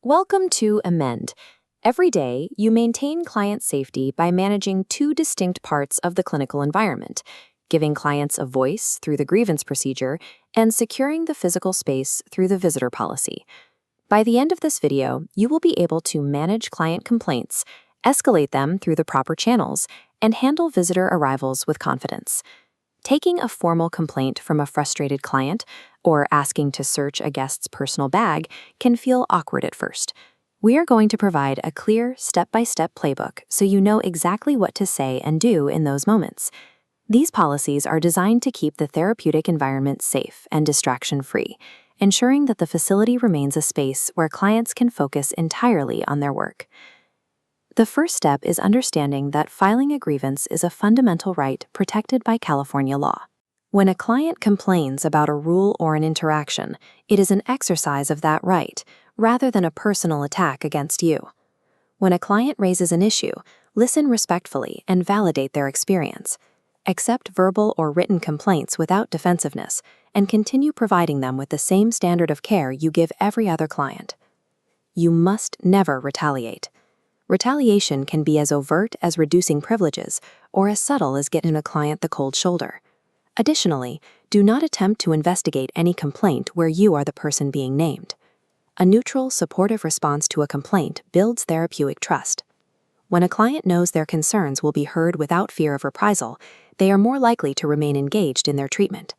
Welcome to Amend. Every day, you maintain client safety by managing two distinct parts of the clinical environment, giving clients a voice through the grievance procedure and securing the physical space through the visitor policy. By the end of this video, you will be able to manage client complaints, escalate them through the proper channels, and handle visitor arrivals with confidence. Taking a formal complaint from a frustrated client or asking to search a guest's personal bag can feel awkward at first. We are going to provide a clear, step-by-step playbook so you know exactly what to say and do in those moments. These policies are designed to keep the therapeutic environment safe and distraction-free, ensuring that the facility remains a space where clients can focus entirely on their work. The first step is understanding that filing a grievance is a fundamental right protected by California law. When a client complains about a rule or an interaction, it is an exercise of that right, rather than a personal attack against you. When a client raises an issue, listen respectfully and validate their experience. Accept verbal or written complaints without defensiveness, and continue providing them with the same standard of care you give every other client. You must never retaliate. Retaliation can be as overt as reducing privileges or as subtle as getting a client the cold shoulder. Additionally, do not attempt to investigate any complaint where you are the person being named. A neutral, supportive response to a complaint builds therapeutic trust. When a client knows their concerns will be heard without fear of reprisal, they are more likely to remain engaged in their treatment.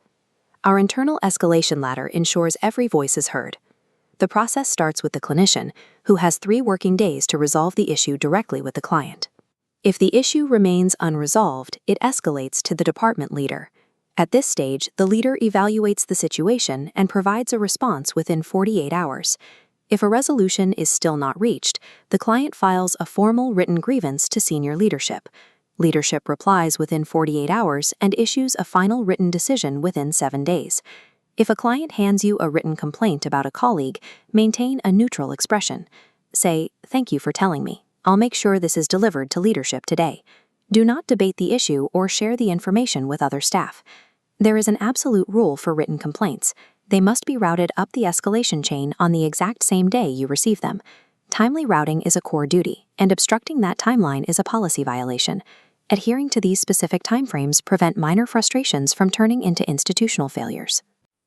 Our internal escalation ladder ensures every voice is heard. The process starts with the clinician, who has 3 working days to resolve the issue directly with the client. If the issue remains unresolved, it escalates to the department leader. At this stage, the leader evaluates the situation and provides a response within 48 hours. If a resolution is still not reached, the client files a formal written grievance to senior leadership. Leadership replies within 48 hours and issues a final written decision within 7 days. If a client hands you a written complaint about a colleague, maintain a neutral expression. Say, "Thank you for telling me. I'll make sure this is delivered to leadership today." Do not debate the issue or share the information with other staff. There is an absolute rule for written complaints. They must be routed up the escalation chain on the exact same day you receive them. Timely routing is a core duty, and obstructing that timeline is a policy violation. Adhering to these specific timeframes prevent minor frustrations from turning into institutional failures.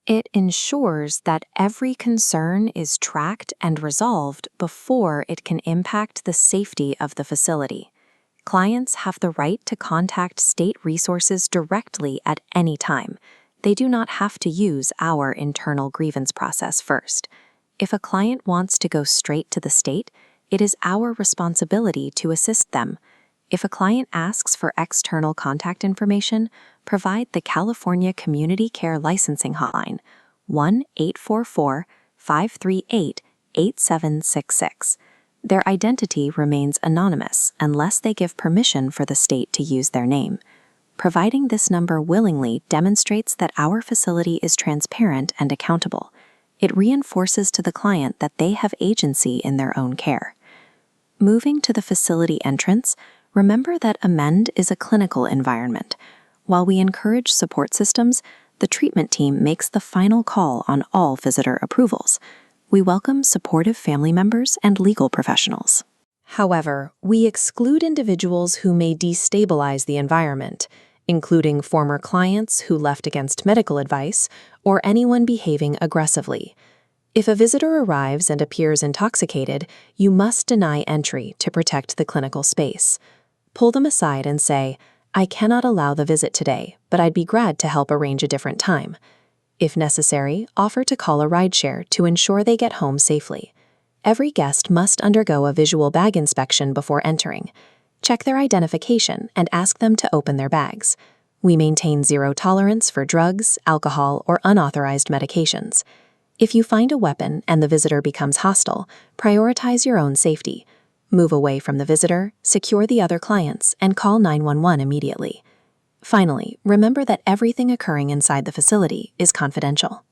It ensures that every concern is tracked and resolved before it can impact the safety of the facility. Clients have the right to contact state resources directly at any time. They do not have to use our internal grievance process first. If a client wants to go straight to the state, it is our responsibility to assist them. If a client asks for external contact information, provide the California Community Care Licensing Hotline, 1-844-538-8766. Their identity remains anonymous unless they give permission for the state to use their name. Providing this number willingly demonstrates that our facility is transparent and accountable. It reinforces to the client that they have agency in their own care. Moving to the facility entrance, remember that Amend is a clinical environment. While we encourage support systems, the treatment team makes the final call on all visitor approvals. We welcome supportive family members and legal professionals. However, we exclude individuals who may destabilize the environment, including former clients who left against medical advice or anyone behaving aggressively. If a visitor arrives and appears intoxicated, you must deny entry to protect the clinical space. Pull them aside and say, "I cannot allow the visit today, but I'd be glad to help arrange a different time." If necessary, offer to call a rideshare to ensure they get home safely. Every guest must undergo a visual bag inspection before entering. Check their identification and ask them to open their bags. We maintain zero tolerance for drugs, alcohol, or unauthorized medications. If you find a weapon and the visitor becomes hostile, prioritize your own safety. Move away from the visitor, secure the other clients, and call 911 immediately. Finally, remember that everything occurring inside the facility is confidential.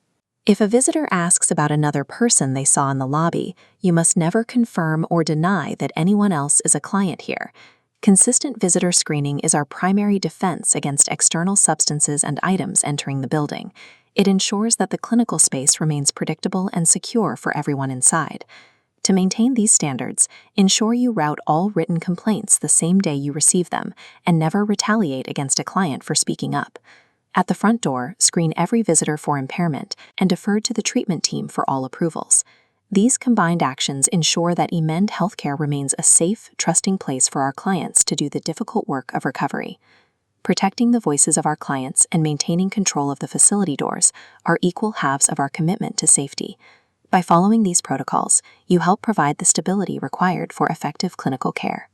If a visitor asks about another person they saw in the lobby, you must never confirm or deny that anyone else is a client here. Consistent visitor screening is our primary defense against external substances and items entering the building. It ensures that the clinical space remains predictable and secure for everyone inside. To maintain these standards, ensure you route all written complaints the same day you receive them and never retaliate against a client for speaking up. At the front door, screen every visitor for impairment and defer to the treatment team for all approvals. These combined actions ensure that Emend Healthcare remains a safe, trusting place for our clients to do the difficult work of recovery. Protecting the voices of our clients and maintaining control of the facility doors are equal halves of our commitment to safety. By following these protocols, you help provide the stability required for effective clinical care.